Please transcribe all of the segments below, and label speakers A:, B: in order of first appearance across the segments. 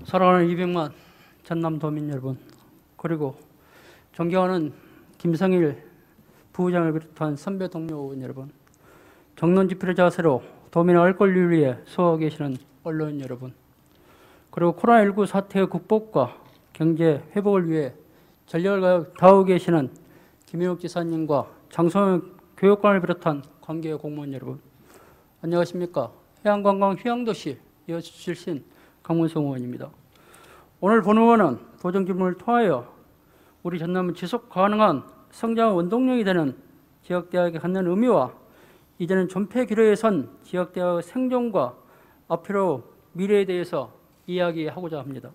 A: 사랑하는 200만 전남도민 여러분, 그리고 존경하는 김성일 부부장을 비롯한 선배 동료 의원 여러분, 정론 집필의 자세로 도민의 알 권리를 위해 수고하고 계시는 언론인 여러분, 그리고 코로나19 사태의 극복과 경제 회복을 위해 전력을 다하고 계시는 김현욱 지사님과 장성현 교육관을 비롯한 관계 공무원 여러분, 안녕하십니까. 해양관광 휴양도시 여수 출신 강문성 의원입니다. 오늘 본 의원은 도정 질문을 통하여 우리 전남은 지속 가능한 성장 원동력이 되는 지역대학에 갖는 의미와 이제는 존폐 기로에 선 지역대학의 생존과 앞으로 미래에 대해서 이야기하고자 합니다.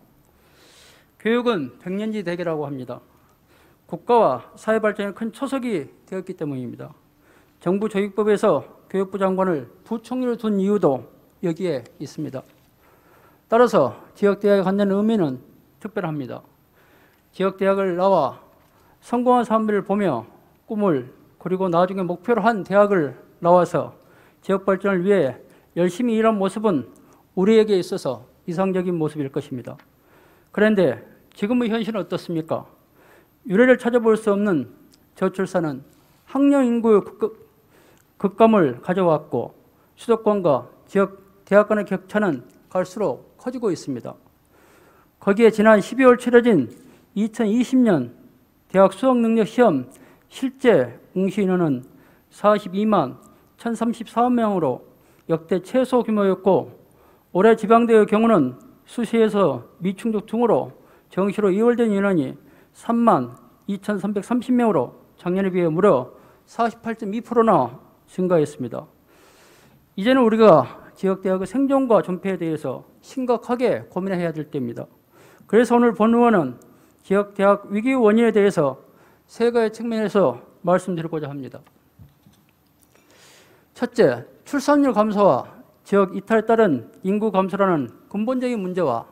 A: 교육은 백년지 대계라고 합니다. 국가와 사회 발전에 큰 초석이 되었기 때문입니다. 정부 교육법에서 교육부 장관을 부총리로 둔 이유도 여기에 있습니다. 따라서 지역대학에 갖는 의미는 특별합니다. 지역대학을 나와 성공한 사람들을 보며 꿈을, 그리고 나중에 목표로 한 대학을 나와서 지역 발전을 위해 열심히 일한 모습은 우리에게 있어서 이상적인 모습일 것입니다. 그런데 지금의 현실은 어떻습니까? 유례를 찾아볼 수 없는 저출산은 학령 인구의 급감을 가져왔고, 수도권과 지역 대학 간의 격차는 갈수록 커지고 있습니다. 거기에 지난 12월 치러진 2020년 대학 수학능력 시험 실제 응시 인원은 42만 1,034명으로 역대 최소 규모였고, 올해 지방대의 경우는 수시에서 미충족 등으로 정시로 이월된 인원이 3만 2,330명으로 작년에 비해 무려 48.2%나 증가했습니다. 이제는 우리가 지역대학의 생존과 존폐에 대해서 심각하게 고민해야 될 때입니다. 그래서 오늘 본 의원은 지역대학 위기의 원인에 대해서 세 가지 측면에서 말씀드리고자 합니다. 첫째, 출산율 감소와 지역 이탈에 따른 인구 감소라는 근본적인 문제와,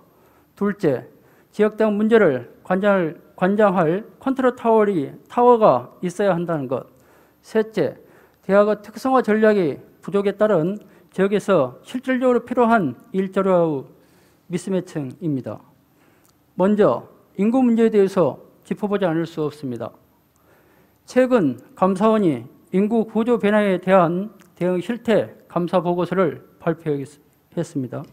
A: 둘째, 지역대학 문제를 관장할 컨트롤 타워가 있어야 한다는 것, 셋째, 대학의 특성화 전략이 부족에 따른 지역에서 실질적으로 필요한 일자리와의 미스매칭입니다. 먼저 인구 문제에 대해서 짚어보지 않을 수 없습니다. 최근 감사원이 인구 구조 변화에 대한 대응 실태 감사 보고서를 발표했습니다.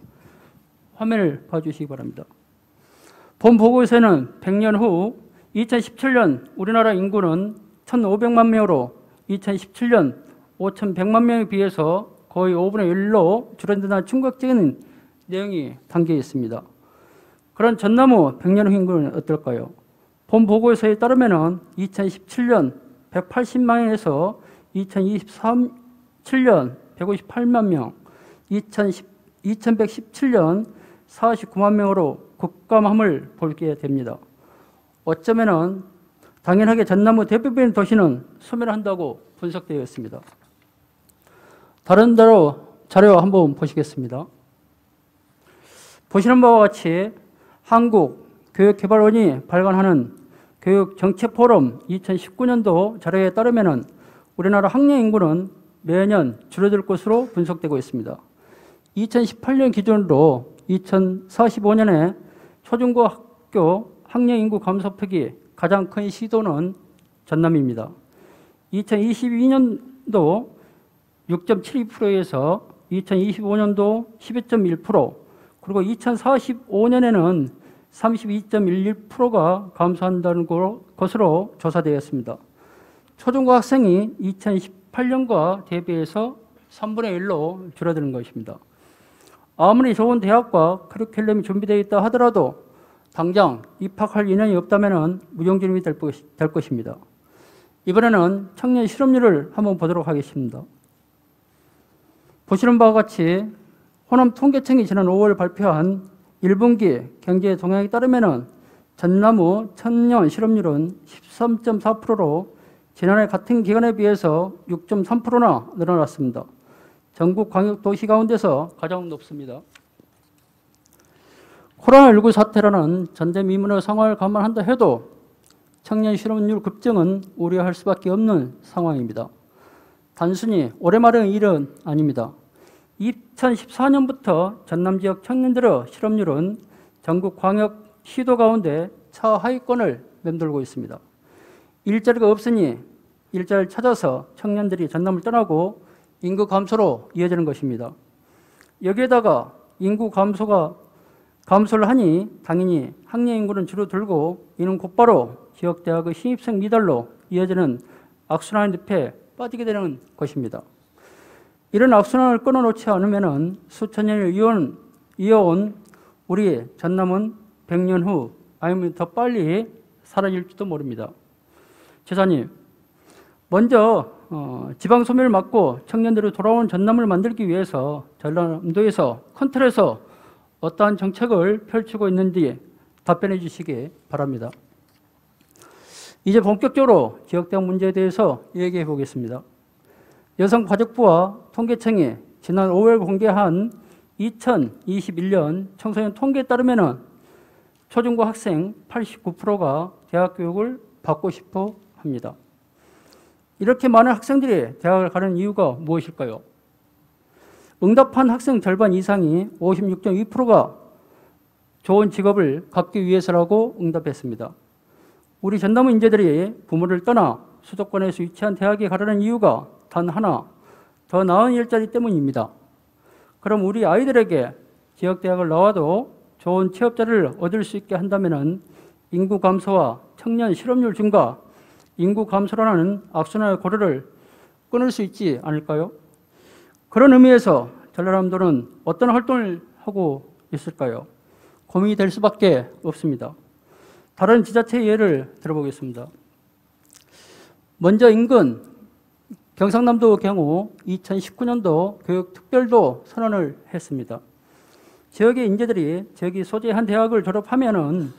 A: 화면을 봐주시기 바랍니다. 본 보고서에는 100년 후 2017년 우리나라 인구는 1,500만 명으로 2017년 5,100만 명에 비해서 거의 5분의 1로 줄어든다는 충격적인 내용이 담겨 있습니다. 그런 전남의 100년 후 인구는 어떨까요? 본 보고서에 따르면 2017년 180만 명에서 2023년 158만 명, 2117년 49만 명으로 급감함을 보게 됩니다. 어쩌면 당연하게 전남의 대표적인 도시는 소멸한다고 분석되어 있습니다. 다른 자료 한번 보시겠습니다. 보시는 바와 같이 한국교육개발원이 발간하는 교육정책포럼 2019년도 자료에 따르면 우리나라 학령 인구는 매년 줄어들 것으로 분석되고 있습니다. 2018년 기준으로 2045년에 초중고학교 학령 인구 감소폭이 가장 큰 시도는 전남입니다. 2022년도 6.72%에서 2025년도 12.1%, 그리고 2045년에는 32.11%가 감소한다는 것으로 조사되었습니다. 초중고 학생이 2018년과 대비해서 3분의 1로 줄어드는 것입니다. 아무리 좋은 대학과 커리큘럼이 준비되어 있다 하더라도 당장 입학할 인원이 없다면 무용지물이 될 것입니다. 이번에는 청년 실업률을 한번 보도록 하겠습니다. 보시는 바와 같이 호남 통계청이 지난 5월 발표한 1분기 경제 동향에 따르면 전남의 청년 실업률은 13.4%로 지난해 같은 기간에 비해서 6.3%나 늘어났습니다. 전국 광역도시 가운데서 가장 높습니다. 코로나19 사태라는 전대미문의 상황을 감안한다 해도 청년 실업률 급증은 우려할 수밖에 없는 상황입니다. 단순히 올해 말의 일은 아닙니다. 2014년부터 전남 지역 청년들의 실업률은 전국 광역 시도 가운데 차하위권을 맴돌고 있습니다. 일자리가 없으니 일자리를 찾아서 청년들이 전남을 떠나고 인구 감소로 이어지는 것입니다. 여기에다가 인구 감소를 하니 당연히 학령 인구는 줄어들고 이는 곧바로 지역대학의 신입생 미달로 이어지는 악순환의 늪에 빠지게 되는 것입니다. 이런 악순환을 끊어놓지 않으면 수천 년을 이어온 우리 전남은 100년 후 아니면 더 빨리 사라질지도 모릅니다. 지사님, 먼저 지방 소멸을 막고 청년들이 돌아온 전남을 만들기 위해서 전남도에서 큰 틀에서 어떠한 정책을 펼치고 있는지 답변해 주시기 바랍니다. 이제 본격적으로 지역대학 문제에 대해서 얘기해 보겠습니다. 여성가족부와 통계청이 지난 5월 공개한 2021년 청소년 통계에 따르면 초중고 학생 89%가 대학 교육을 받고 싶어 합니다. 이렇게 많은 학생들이 대학을 가는 이유가 무엇일까요? 응답한 학생 절반 이상이 56.2%가 좋은 직업을 갖기 위해서라고 응답했습니다. 우리 전남의 인재들이 부모를 떠나 수도권에서 위치한 대학에 가려는 이유가 단 하나, 더 나은 일자리 때문입니다. 그럼 우리 아이들에게 지역대학을 나와도 좋은 취업자를 얻을 수 있게 한다면 인구 감소와 청년 실업률 증가, 인구 감소라는 악순환의 고리를 끊을 수 있지 않을까요? 그런 의미에서 전라남도는 어떤 활동을 하고 있을까요? 고민이 될 수밖에 없습니다. 다른 지자체의 예를 들어보겠습니다. 먼저 인근 경상남도 경우 2019년도 교육특별도 선언을 했습니다. 지역의 인재들이 지역이 소재한 대학을 졸업하면은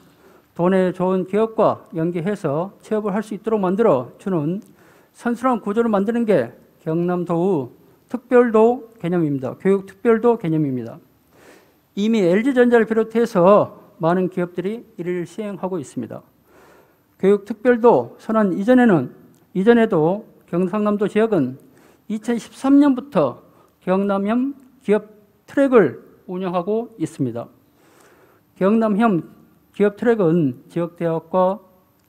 A: 돈에 좋은 기업과 연계해서 취업을 할 수 있도록 만들어주는 선순환 구조를 만드는 게 경남도의 특별도 개념입니다. 교육특별도 개념입니다. 이미 LG전자를 비롯해서 많은 기업들이 이를 시행하고 있습니다. 교육특별도 선언 이전에도 경상남도 지역은 2013년부터 경남형 기업 트랙을 운영하고 있습니다. 경남형 기업 트랙은 지역대학과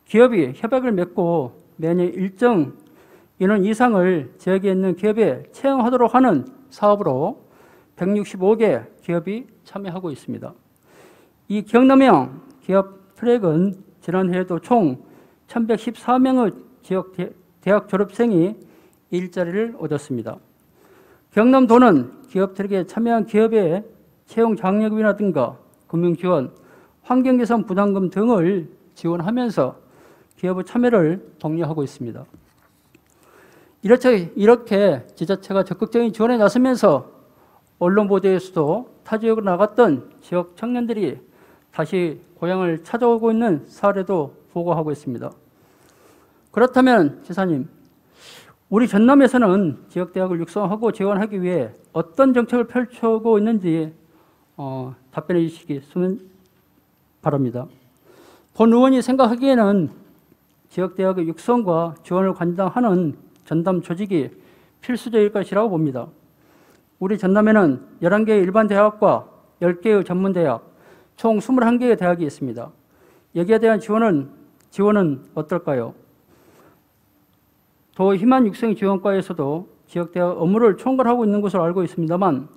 A: 기업이 협약을 맺고 매년 일정 인원 이상을 지역에 있는 기업에 채용하도록 하는 사업으로 165개 기업이 참여하고 있습니다. 이 경남형 기업 트랙은 지난해에도 총 1114명의 지역 대학 졸업생이 일자리를 얻었습니다. 경남도는 기업 트랙에 참여한 기업의 채용 장려금이라든가 금융지원, 환경개선 부담금 등을 지원하면서 기업의 참여를 독려하고 있습니다. 이렇게 지자체가 적극적인 지원에 나서면서 언론 보도에서도 타 지역으로 나갔던 지역 청년들이 다시 고향을 찾아오고 있는 사례도 보고하고 있습니다. 그렇다면 지사님, 우리 전남에서는 지역대학을 육성하고 지원하기 위해 어떤 정책을 펼쳐오고 있는지 답변해 주시겠으면 바랍니다. 본 의원이 생각하기에는 지역대학의 육성과 지원을 관장하는 전담 조직이 필수적일 것이라고 봅니다. 우리 전남에는 11개의 일반 대학과 10개의 전문대학, 총 21개의 대학이 있습니다. 여기에 대한 지원은 어떨까요? 도 희망육성지원과에서도 지역대학 업무를 총괄하고 있는 것으로 알고 있습니다만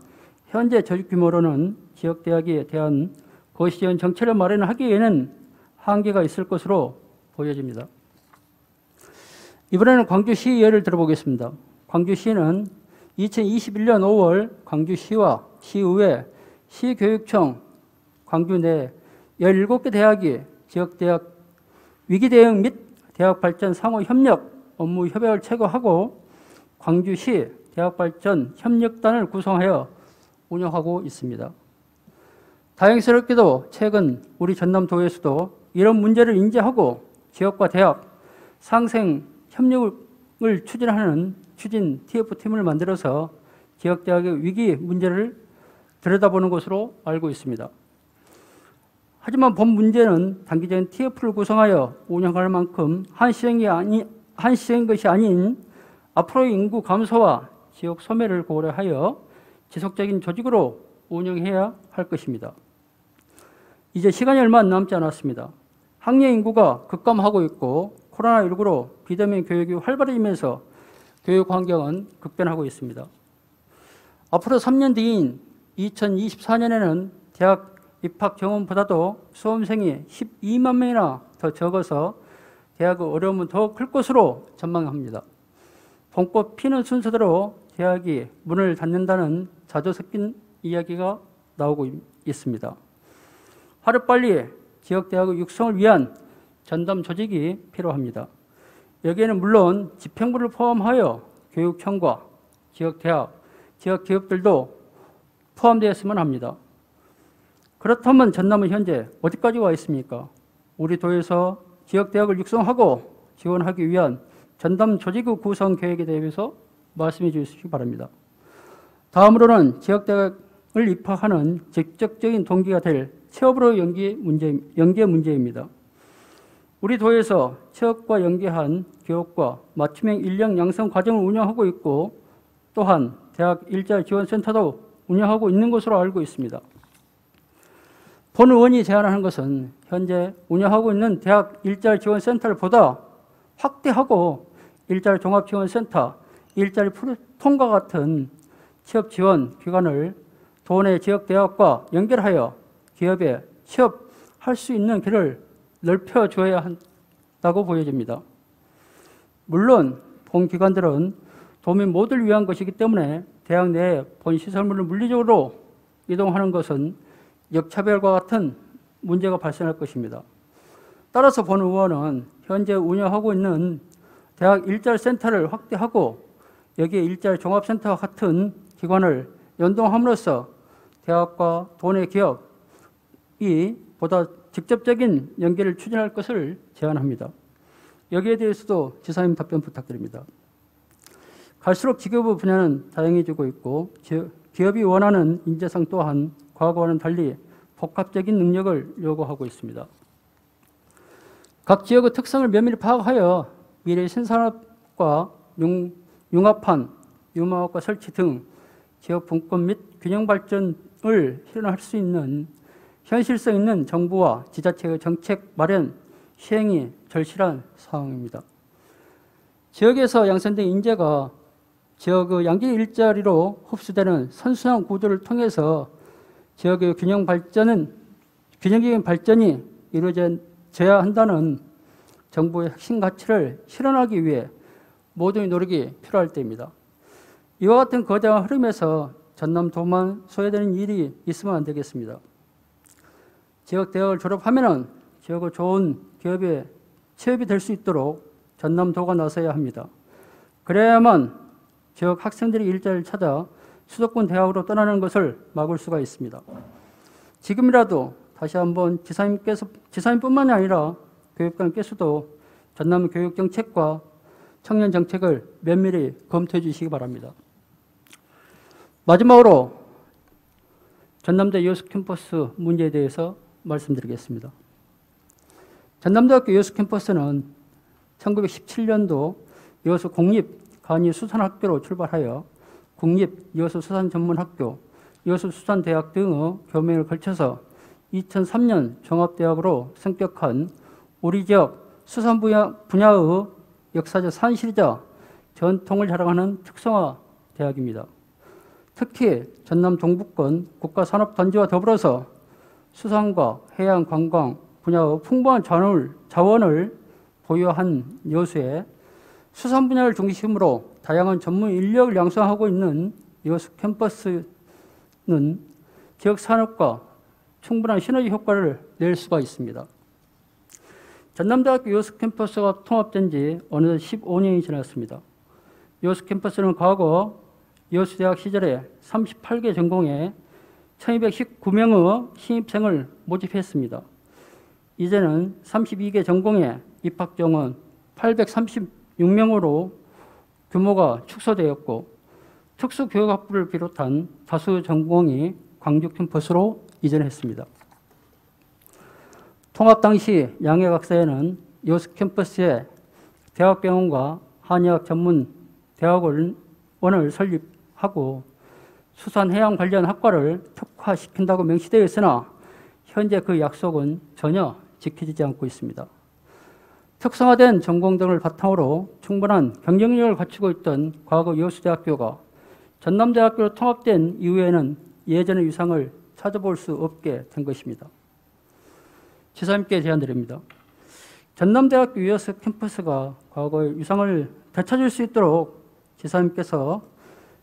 A: 현재 조직 규모로는 지역대학에 대한 거시지원 정책을 마련하기에는 한계가 있을 것으로 보여집니다. 이번에는 광주시 예를 들어보겠습니다. 광주시는 2021년 5월 광주시와 시의회, 시교육청, 광주 내 17개 대학이 지역대학 위기대응 및 대학발전 상호협력 업무 협약을 체결하고 광주시 대학발전 협력단을 구성하여 운영하고 있습니다. 다행스럽게도 최근 우리 전남도에서도 이런 문제를 인지하고 지역과 대학 상생 협력을 추진 TF팀을 만들어서 지역대학의 위기 문제를 들여다보는 것으로 알고 있습니다. 하지만 본 문제는 단기적인 TF를 구성하여 운영할 만큼 한시적인 것이 아닌 앞으로의 인구 감소와 지역 소멸을 고려하여 지속적인 조직으로 운영해야 할 것입니다. 이제 시간이 얼마 남지 않았습니다. 학령 인구가 급감하고 있고 코로나19로 비대면 교육이 활발해지면서 교육 환경은 급변하고 있습니다. 앞으로 3년 뒤인 2024년에는 대학 입학 경험보다도 수험생이 12만 명이나 더 적어서 대학의 어려움은 더 클 것으로 전망합니다. 봄꽃 피는 순서대로 대학이 문을 닫는다는 자주 섞인 이야기가 나오고 있습니다. 하루빨리 지역대학의 육성을 위한 전담 조직이 필요합니다. 여기에는 물론 집행부를 포함하여 교육청과 지역대학, 지역기업들도 포함되었으면 합니다. 그렇다면 전남은 현재 어디까지 와 있습니까? 우리 도에서 지역대학을 육성하고 지원하기 위한 전담 조직의 구성 계획에 대해서 말씀해 주시기 바랍니다. 다음으로는 지역대학을 입학하는 직접적인 동기가 될 취업으로 연계 문제입니다. 우리 도에서 취업과 연계한 교육과 맞춤형 인력 양성 과정을 운영하고 있고 또한 대학 일자리 지원센터도 운영하고 있는 것으로 알고 있습니다. 본 의원이 제안하는 것은 현재 운영하고 있는 대학 일자리 지원센터를 보다 확대하고 일자리 종합지원센터, 일자리 풀통과 같은 취업 지원 기관을 도내 지역대학과 연결하여 기업에 취업할 수 있는 길을 넓혀줘야 한다고 보여집니다. 물론 본 기관들은 도민 모두를 위한 것이기 때문에 대학 내에 본 시설물을 물리적으로 이동하는 것은 역차별과 같은 문제가 발생할 것입니다. 따라서 본 의원은 현재 운영하고 있는 대학 일자리 센터를 확대하고 여기에 일자리 종합센터와 같은 기관을 연동함으로써 대학과 도내 기업이 보다 직접적인 연계를 추진할 것을 제안합니다. 여기에 대해서도 지사님 답변 부탁드립니다. 갈수록 기업의 분야는 다양해지고 있고 기업이 원하는 인재상 또한 과거와는 달리 복합적인 능력을 요구하고 있습니다. 각 지역의 특성을 면밀히 파악하여 미래 신산업과 융합한 유마업과 설치 등 지역 분권 및 균형 발전을 실현할 수 있는 현실성 있는 정부와 지자체의 정책 마련, 시행이 절실한 상황입니다. 지역에서 양성된 인재가 지역의 양질 일자리로 흡수되는 선순환 구조를 통해서 지역의 균형적인 발전이 이루어져야 한다는 정부의 핵심 가치를 실현하기 위해 모두의 노력이 필요할 때입니다. 이와 같은 거대한 흐름에서 전남도만 소외되는 일이 있으면 안 되겠습니다. 지역 대학을 졸업하면 지역의 좋은 기업에 취업이 될 수 있도록 전남도가 나서야 합니다. 그래야만 지역 학생들이 일자리를 찾아 수도권 대학으로 떠나는 것을 막을 수가 있습니다. 지금이라도 다시 한번 지사님뿐만이 아니라 교육감께서도 전남 교육 정책과 청년 정책을 면밀히 검토해 주시기 바랍니다. 마지막으로 전남대 여수 캠퍼스 문제에 대해서 말씀드리겠습니다. 전남대학교 여수 캠퍼스는 1917년도 여수 공립간이수산학교로 출발하여 국립여수수산전문학교, 여수수산대학 등의 교명을 걸쳐서 2003년 종합대학으로 성격한 우리 지역 수산 분야의 역사적 산실이자 전통을 자랑하는 특성화 대학입니다. 특히 전남 동북권 국가산업단지와 더불어서 수산과 해양 관광 분야의 풍부한 자원을 보유한 여수에 수산 분야를 중심으로 다양한 전문 인력을 양성하고 있는 여수 캠퍼스는 지역 산업과 충분한 시너지 효과를 낼 수가 있습니다. 전남대학교 여수 캠퍼스가 통합된 지 어느덧 15년이 지났습니다. 여수 캠퍼스는 과거 여수대학 시절에 38개 전공에 1219명의 신입생을 모집했습니다. 이제는 32개 전공에 입학 정원 836명으로 규모가 축소되었고 특수교육학부를 비롯한 다수 전공이 광주 캠퍼스로 이전했습니다. 통합 당시 양해학사에는 여수 캠퍼스에 대학병원과 한의학 전문 대학원을 설립하고 수산해양 관련 학과를 특화시킨다고 명시되어 있으나 현재 그 약속은 전혀 지켜지지 않고 있습니다. 특성화된 전공 등을 바탕으로 충분한 경쟁력을 갖추고 있던 과거 여수대학교가 전남대학교로 통합된 이후에는 예전의 위상을 찾아볼 수 없게 된 것입니다. 지사님께 제안드립니다. 전남대학교 여수 캠퍼스가 과거의 위상을 되찾을 수 있도록 지사님께서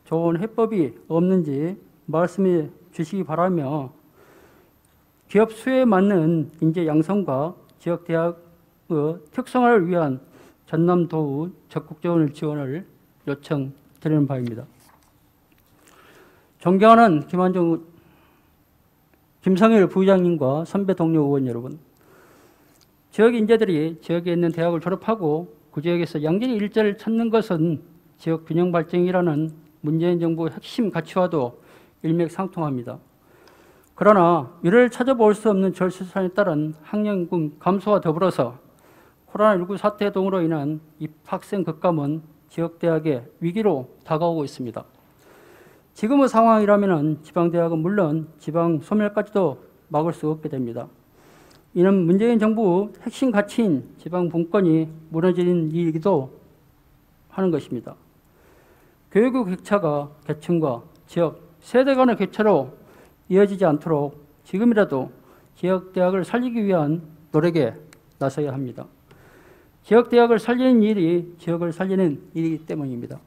A: 좋은 해법이 없는지 말씀해 주시기 바라며 기업 수요에 맞는 인재 양성과 지역 대학의 특성화를 위한 전남도의 적극적인 지원을 요청드리는 바입니다. 존경하는 김성일 부의장님과 선배 동료 의원 여러분, 지역 인재들이 지역에 있는 대학을 졸업하고 그 지역에서 양질의 일자리를 찾는 것은 지역 균형 발전이라는 문재인 정부의 핵심 가치와도 일맥상통합니다. 그러나 이를 찾아볼 수 없는 절수산에 따른 학령금 감소와 더불어서 코로나19 사태 등으로 인한 입학생 급감은 지역대학의 위기로 다가오고 있습니다. 지금의 상황이라면 지방대학은 물론 지방 소멸까지도 막을 수 없게 됩니다. 이는 문재인 정부 핵심 가치인 지방 분권이 무너지는 일이기도 하는 것입니다. 교육의 격차가 계층과 지역, 세대 간의 격차로 이어지지 않도록 지금이라도 지역대학을 살리기 위한 노력에 나서야 합니다. 지역대학을 살리는 일이 지역을 살리는 일이기 때문입니다.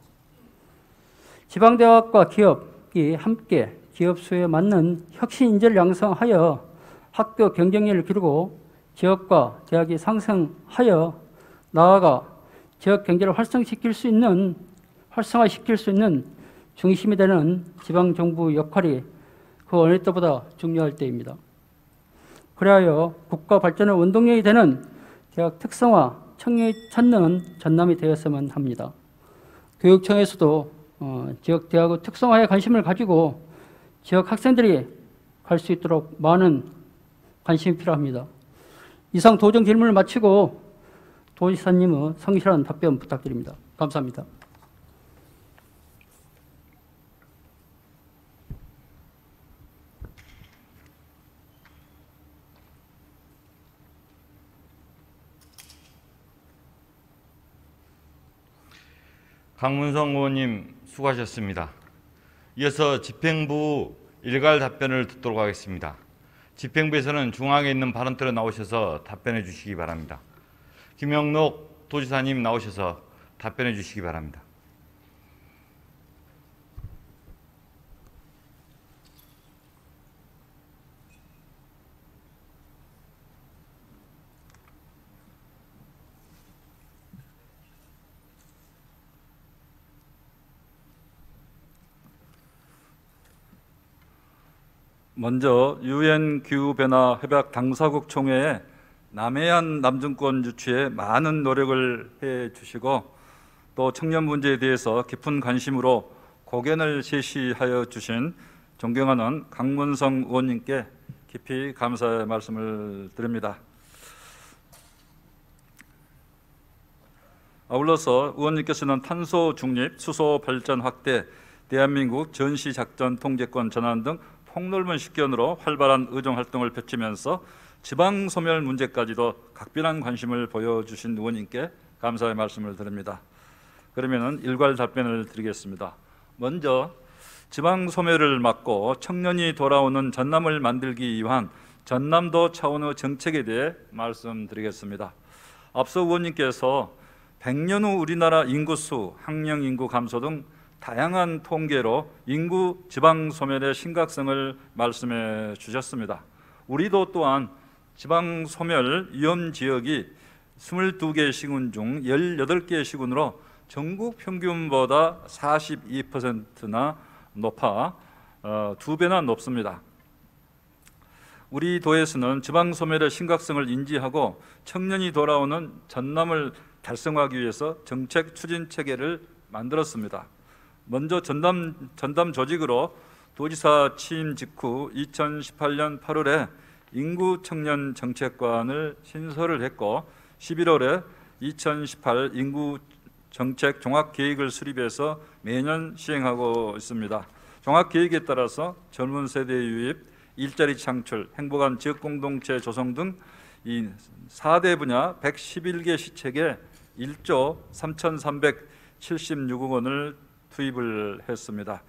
A: 지방대학과 기업이 함께 기업 수요에 맞는 혁신 인재를 양성하여 학교 경쟁력을 기르고 지역과 대학이 상생하여 나아가 지역 경제를 활성화시킬 수 있는 중심이 되는 지방정부 역할이 그 어느 때보다 중요할 때입니다. 그리하여 국가 발전의 원동력이 되는 대학 특성화, 청년이 찾는 전남이 되었으면 합니다. 교육청에서도 지역 대학의 특성화에 관심을 가지고 지역 학생들이 갈 수 있도록 많은 관심이 필요합니다. 이상 도정 질문을 마치고 도지사님의 성실한 답변 부탁드립니다. 감사합니다.
B: 강문성 의원님 수고하셨습니다. 이어서 집행부 일괄 답변을 듣도록 하겠습니다. 집행부에서는 중앙에 있는 발언대로 나오셔서 답변해 주시기 바랍니다. 김영록 도지사님 나오셔서 답변해 주시기 바랍니다.
C: 먼저 유엔 기후변화 협약 당사국 총회에 남해안 남중권 유치에 많은 노력을 해주시고 또 청년 문제에 대해서 깊은 관심으로 고견을 제시하여 주신 존경하는 강문성 의원님께 깊이 감사의 말씀을 드립니다. 아울러서 의원님께서는 탄소 중립, 수소 발전 확대, 대한민국 전시작전 통제권 전환 등 폭넓은 식견으로 활발한 의정 활동을 펼치면서 지방 소멸 문제까지도 각별한 관심을 보여주신 의원님께 감사의 말씀을 드립니다. 그러면 일괄 답변을 드리겠습니다. 먼저 지방 소멸을 막고 청년이 돌아오는 전남을 만들기 위한 전남도 차원의 정책에 대해 말씀드리겠습니다. 앞서 의원님께서 100년 후 우리나라 인구수, 학령 인구 감소 등 다양한 통계로 인구 지방 소멸의 심각성을 말씀해 주셨습니다. 우리도 또한 지방 소멸 위험 지역이 22개 시군 중 18개 시군으로 전국 평균보다 42%나 높아 2배나 높습니다. 우리 도에서는 지방 소멸의 심각성을 인지하고 청년이 돌아오는 전남을 달성하기 위해서 정책 추진 체계를 만들었습니다. 먼저 전담 조직으로 도지사 취임 직후 2018년 8월에 인구 청년 정책관을 신설을 했고 11월에 2018 인구 정책 종합계획을 수립해서 매년 시행하고 있습니다. 종합계획에 따라서 젊은 세대 유입, 일자리 창출, 행복한 지역 공동체 조성 등 이 4대 분야 111개 시책에 1조 3,376억 원을 투입을 했습니다.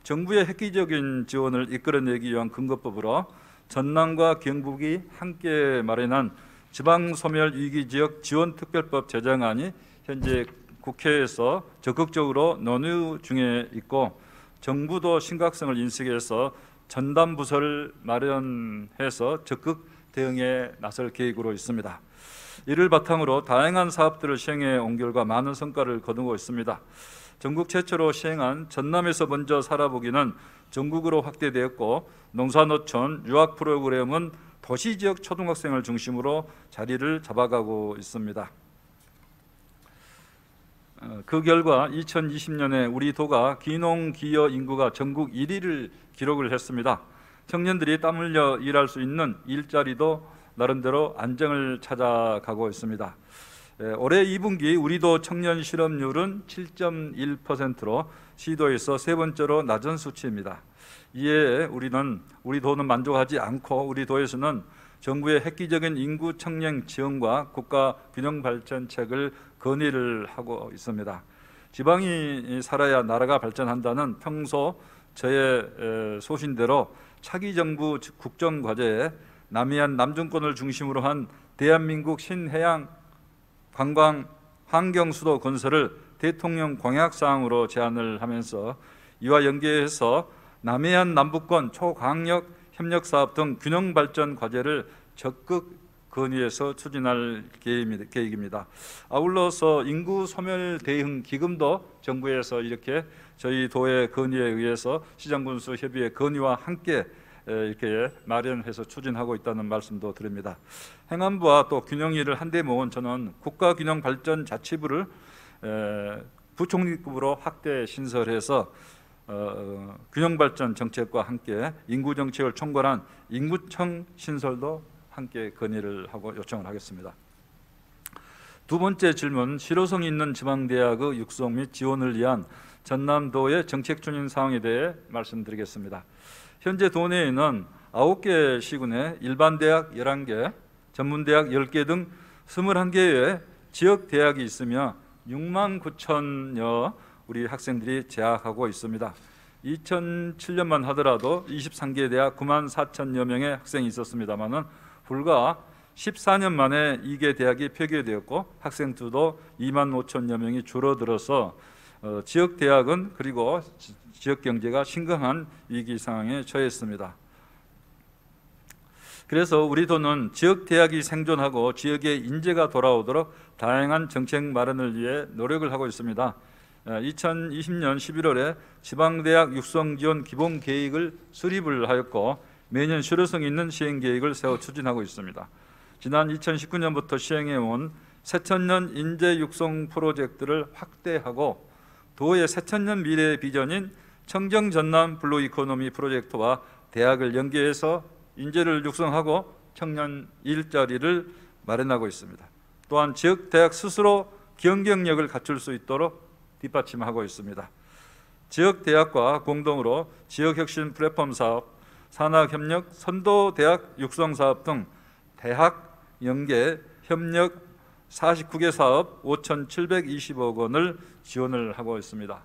C: 정부의 획기적인 지원을 이끌어내기 위한 근거법으로 전남과 경북이 함께 마련한 지방소멸위기지역 지원특별법 제정안이 현재 국회에서 적극적으로 논의 중에 있고, 정부도 심각성을 인식해서 전담부서를 마련해서 적극 대응에 나설 계획으로 있습니다. 이를 바탕으로 다양한 사업들을 시행해 온 결과 많은 성과를 거두고 있습니다. 전국 최초로 시행한 전남에서 먼저 살아보기는 전국으로 확대되었고, 농사노촌 유학 프로그램은 도시지역 초등학생을 중심으로 자리를 잡아가고 있습니다. 그 결과 2020년에 우리 도가 귀농귀여 인구가 전국 1위를 기록을 했습니다. 청년들이 땀 흘려 일할 수 있는 일자리도 나름대로 안정을 찾아가고 있습니다. 올해 2분기 우리도 청년 실업률은 7.1%로 시도에서 세 번째로 낮은 수치입니다. 이에 우리 도는 만족하지 않고 우리 도에서는 정부의 획기적인 인구 청년 지원과 국가 균형 발전책을 건의를 하고 있습니다. 지방이 살아야 나라가 발전한다는 평소 저의 소신대로 차기 정부 국정 과제에 남해안 남중권을 중심으로 한 대한민국 신해양 관광 환경 수도 건설을 대통령 공약 사항으로 제안을 하면서 이와 연계해서 남해안 남북권 초강력 협력 사업 등 균형 발전 과제를 적극 건의해서 추진할 계획입니다. 아울러서 인구 소멸 대응 기금도 정부에서 이렇게 저희 도의 건의에 의해서 시장군수 협의회 건의와 함께 이렇게 마련해서 추진하고 있다는 말씀도 드립니다. 행안부와 또 균형위를 한데 모은 저는 국가균형발전자치부를 부총리급으로 확대 신설해서 균형발전 정책과 함께 인구정책을 총괄한 인구청 신설도 함께 건의를 하고 요청을 하겠습니다. 두 번째 질문, 실효성 있는 지방대학의 육성 및 지원을 위한 전남도의 정책 추진 사항에 대해 말씀드리겠습니다. 현재 도내에는 9개 시군에 일반대학 11개, 전문대학 10개 등 21개의 지역대학이 있으며 6만 9천여 우리 학생들이 재학하고 있습니다. 2007년만 하더라도 23개 대학 9만 4천여 명의 학생이 있었습니다마는 불과 14년 만에 2개 대학이 폐교되었고 학생 수도 2만 5천여 명이 줄어들어서 지역 대학은 그리고 지역 경제가 심각한 위기 상황에 처했습니다. 그래서 우리 도는 지역 대학이 생존하고 지역의 인재가 돌아오도록 다양한 정책 마련을 위해 노력을 하고 있습니다. 2020년 11월에 지방대학 육성 지원 기본 계획을 수립을 하였고 매년 실효성 있는 시행 계획을 세워 추진하고 있습니다. 지난 2019년부터 시행해온 새천년 인재 육성 프로젝트를 확대하고 도의 새천년 미래 비전인 청정 전남 블루 이코노미 프로젝트와 대학을 연계해서 인재를 육성하고 청년 일자리를 마련하고 있습니다. 또한 지역 대학 스스로 경쟁력을 갖출 수 있도록 뒷받침하고 있습니다. 지역 대학과 공동으로 지역혁신 플랫폼 사업, 산학협력, 선도대학 육성 사업 등 대학 연계 협력 49개 사업 5,720억 원을 지원을 하고 있습니다.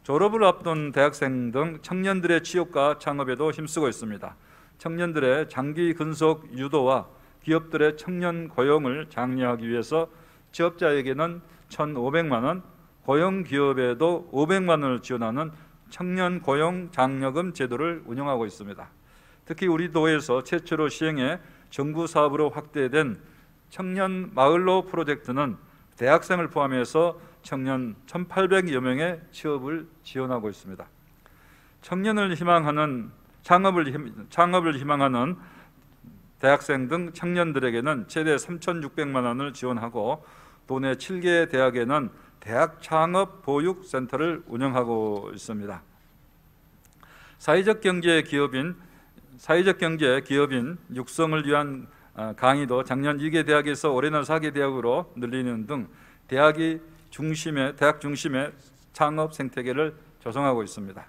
C: 졸업을 앞둔 대학생 등 청년들의 취업과 창업에도 힘쓰고 있습니다. 청년들의 장기 근속 유도와 기업들의 청년 고용을 장려하기 위해서 취업자에게는 1,500만 원, 고용기업에도 500만 원을 지원하는 청년 고용 장려금 제도를 운영하고 있습니다. 특히 우리 도에서 최초로 시행해 정부 사업으로 확대된 청년 마을로 프로젝트는 대학생을 포함해서 청년 1,800여 명의 취업을 지원하고 있습니다. 청년을 희망하는 창업을 희망하는 대학생 등 청년들에게는 최대 3,600만 원을 지원하고 도내 7개 대학에는 대학 창업 보육 센터를 운영하고 있습니다. 사회적 경제 기업인 육성을 위한 강의도 작년 2개 대학에서 올해는 4개 대학으로 늘리는 등 대학 중심의 창업 생태계를 조성하고 있습니다.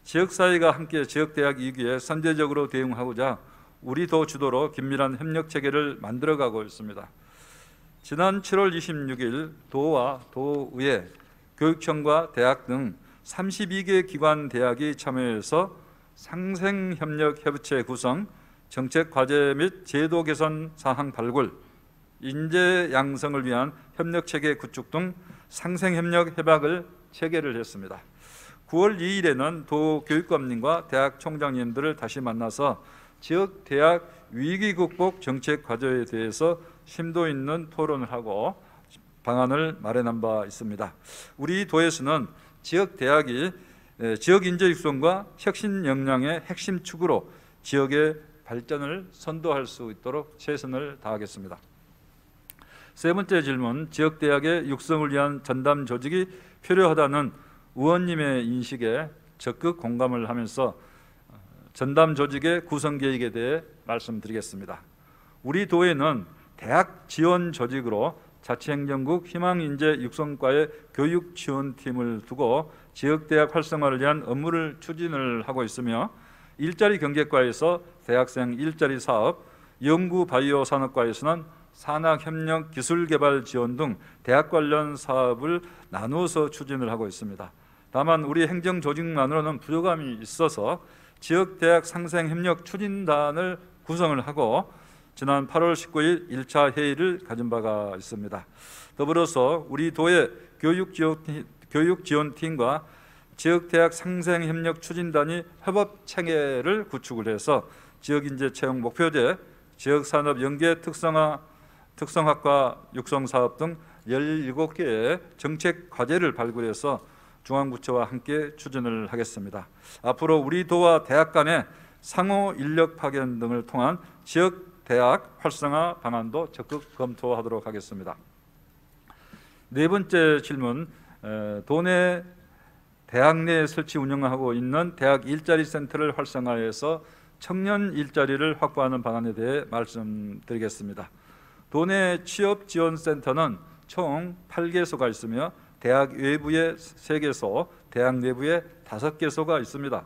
C: 지역사회가 함께 지역대학 위기에 선제적으로 대응하고자 우리 도 주도로 긴밀한 협력체계를 만들어가고 있습니다. 지난 7월 26일 도와 도의회, 교육청과 대학 등 32개 기관 대학이 참여해서 상생협력협의체 구성, 정책과제 및 제도 개선 사항 발굴, 인재 양성을 위한 협력체계 구축 등 상생협력 협약을 체결을 했습니다. 9월 2일에는 도교육감님과 대학 총장님들을 다시 만나서 지역 대학 위기 극복 정책 과제에 대해서 심도 있는 토론을 하고 방안을 마련한 바 있습니다. 우리 도에서는 지역 대학이 지역 인재 육성과 혁신 역량의 핵심 축으로 지역의 발전을 선도할 수 있도록 최선을 다하겠습니다. 세 번째 질문, 지역 대학의 육성을 위한 전담 조직이 필요하다는 의원님의 인식에 적극 공감을 하면서 전담 조직의 구성 계획에 대해 말씀드리겠습니다. 우리 도에는 대학 지원 조직으로 자치행정국 희망인재 육성과의 교육 지원팀을 두고 지역대학 활성화를 위한 업무를 추진을 하고 있으며 일자리 경제과에서 대학생 일자리 사업, 연구 바이오 산업과에서는 산학협력 기술개발 지원 등 대학 관련 사업을 나누어서 추진을 하고 있습니다. 다만 우리 행정조직만으로는 부족함이 있어서 지역대학 상생협력 추진단을 구성을 하고 지난 8월 19일 1차 회의를 가진 바가 있습니다. 더불어서 우리 도의 교육지원팀과 지역대학 상생협력 추진단이 협업체계를 구축을 해서 지역인재 채용 목표제, 지역산업 연계 특성학과 육성사업 등 17개의 정책 과제를 발굴해서 중앙부처와 함께 추진을 하겠습니다. 앞으로 우리 도와 대학 간의 상호 인력 파견 등을 통한 지역 대학 활성화 방안도 적극 검토하도록 하겠습니다. 네 번째 질문, 도내 대학 내에 설치 운영하고 있는 대학 일자리 센터를 활성화해서 청년 일자리를 확보하는 방안에 대해 말씀드리겠습니다. 도내 취업지원센터는 총 8개소가 있으며 대학 외부에 3개소, 대학 내부에 5개소가 있습니다.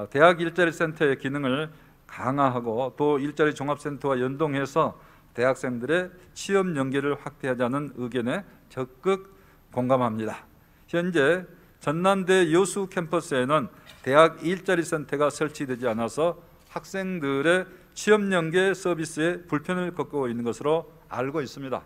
C: 대학 일자리 센터의 기능을 강화하고 또 일자리 종합센터와 연동해서 대학생들의 취업 연계를 확대하자는 의견에 적극 공감합니다. 현재 전남대 여수 캠퍼스에는 대학 일자리 센터가 설치되지 않아서 학생들의 취업 연계 서비스에 불편을 겪고 있는 것으로 알고 있습니다.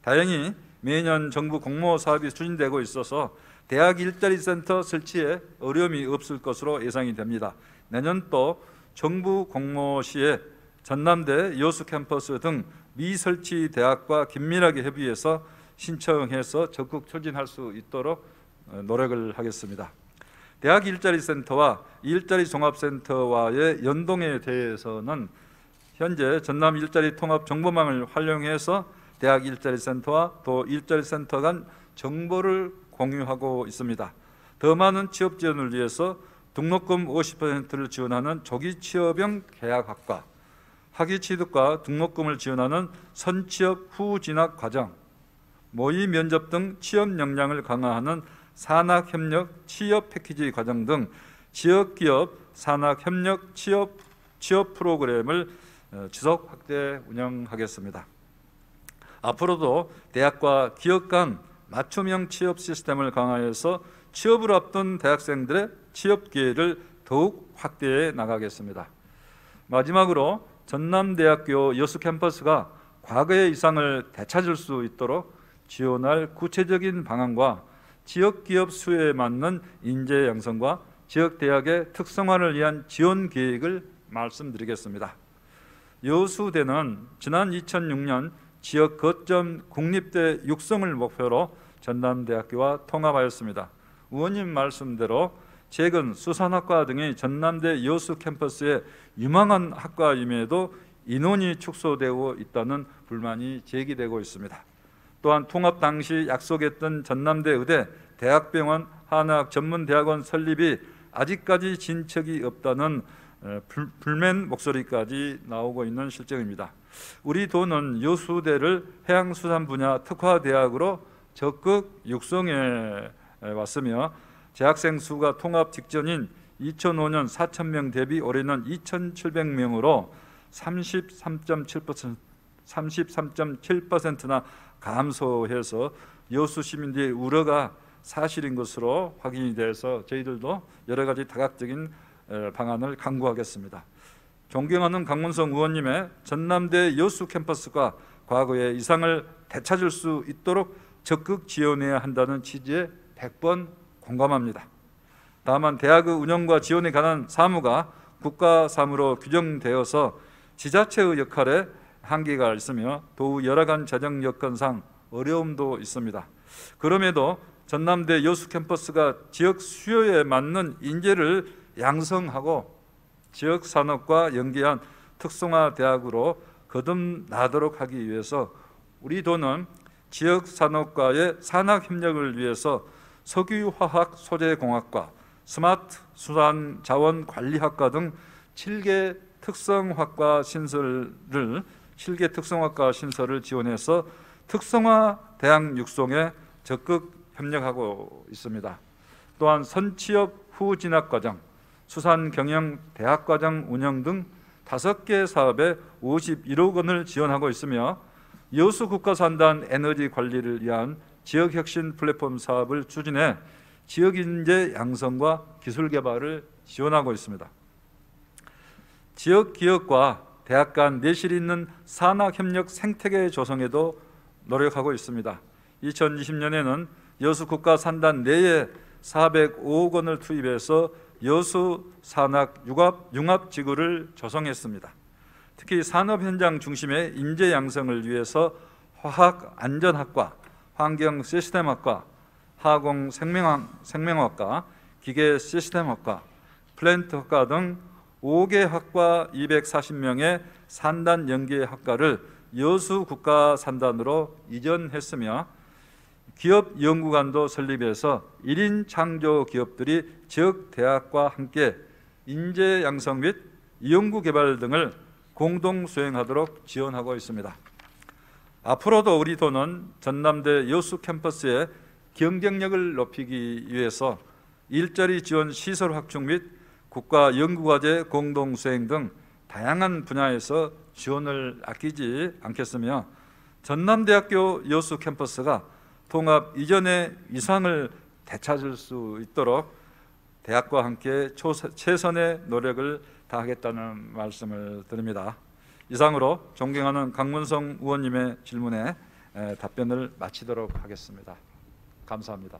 C: 다행히 매년 정부 공모 사업이 추진되고 있어서 대학 일자리 센터 설치에 어려움이 없을 것으로 예상이 됩니다. 내년 또 정부 공모 시에 전남대 여수 캠퍼스 등 미설치 대학과 긴밀하게 협의해서 신청해서 적극 추진할 수 있도록 노력을 하겠습니다. 대학 일자리 센터와 일자리 종합센터와의 연동에 대해서는 현재 전남 일자리 통합 정보망을 활용해서 대학 일자리 센터와 또 일자리 센터 간 정보를 공유하고 있습니다. 더 많은 취업 지원을 위해서 등록금 50%를 지원하는 조기 취업형 계약학과, 학위 취득과 등록금을 지원하는 선취업 후 진학 과정, 모의 면접 등 취업 역량을 강화하는 산학협력 취업 패키지 과정 등 지역기업 산학협력 취업 프로그램을 지속 확대 운영하겠습니다. 앞으로도 대학과 기업 간 맞춤형 취업 시스템을 강화해서 취업을 앞둔 대학생들의 취업 기회를 더욱 확대해 나가겠습니다. 마지막으로 전남대학교 여수 캠퍼스가 과거의 이상을 되찾을 수 있도록 지원할 구체적인 방안과 지역기업 수요에 맞는 인재 양성과 지역대학의 특성화를 위한 지원 계획을 말씀드리겠습니다. 여수대는 지난 2006년 지역 거점 국립대 육성을 목표로 전남대학교와 통합하였습니다. 의원님 말씀대로 최근 수산학과 등이 전남대 여수 캠퍼스에 유망한 학과임에도 인원이 축소되고 있다는 불만이 제기되고 있습니다. 또한 통합 당시 약속했던 전남대 의대, 대학병원, 한의학 전문대학원 설립이 아직까지 진척이 없다는 불만 목소리까지 나오고 있는 실정입니다. 우리 도는 여수대를 해양수산 분야 특화대학으로 적극 육성해 왔으며 재학생 수가 통합 직전인 2005년 4,000명 대비 올해는 2,700명으로 33.7%나 감소해서 여수 시민들의 우려가 사실인 것으로 확인이 돼서 저희들도 여러 가지 다각적인 방안을 강구하겠습니다. 존경하는 강문성 의원님의 전남대 여수 캠퍼스가 과거의 이상을 되찾을 수 있도록 적극 지원해야 한다는 취지에 100번 공감합니다. 다만 대학의 운영과 지원에 관한 사무가 국가 사무로 규정되어서 지자체의 역할에 한계가 있으며 도우 열악한 재정 여건상 어려움도 있습니다. 그럼에도 전남대 여수 캠퍼스가 지역 수요에 맞는 인재를 양성하고 지역 산업과 연계한 특성화 대학으로 거듭나도록 하기 위해서 우리 도는 지역 산업과의 산학 협력을 위해서 석유화학 소재공학과, 스마트 수산 자원 관리학과 등 7개 특성학과 신설을 지원해서 특성화 대학 육성에 적극 협력하고 있습니다. 또한 선취업 후 진학과정, 수산경영 대학과정 운영 등 5개 사업에 51억 원을 지원하고 있으며 여수국가산단 에너지 관리를 위한 지역혁신 플랫폼 사업을 추진해 지역인재 양성과 기술 개발을 지원하고 있습니다. 지역 기업과 대학 간 내실 있는 산학협력 생태계 조성에도 노력하고 있습니다. 2020년에는 여수국가산단 내에 405억 원을 투입해서 여수 산학 융합지구를 조성했습니다. 특히 산업 현장 중심의 인재 양성을 위해서 화학안전학과, 환경시스템학과, 화공생명학과, 기계시스템학과, 플랜트학과 등 5개 학과 240명의 산단 연계학과를 여수국가산단으로 이전했으며 기업 연구관도 설립해서 1인 창조 기업들이 지역 대학과 함께 인재 양성 및 연구 개발 등을 공동 수행하도록 지원하고 있습니다. 앞으로도 우리 도는 전남대 여수 캠퍼스의 경쟁력을 높이기 위해서 일자리 지원 시설 확충 및 국가 연구과제 공동 수행 등 다양한 분야에서 지원을 아끼지 않겠으며 전남대학교 여수 캠퍼스가 통합 이전의 위상을 되찾을 수 있도록 대학과 함께 최선의 노력을 다하겠다는 말씀을 드립니다. 이상으로 존경하는 강문성 의원님의 질문에 답변을 마치도록 하겠습니다. 감사합니다.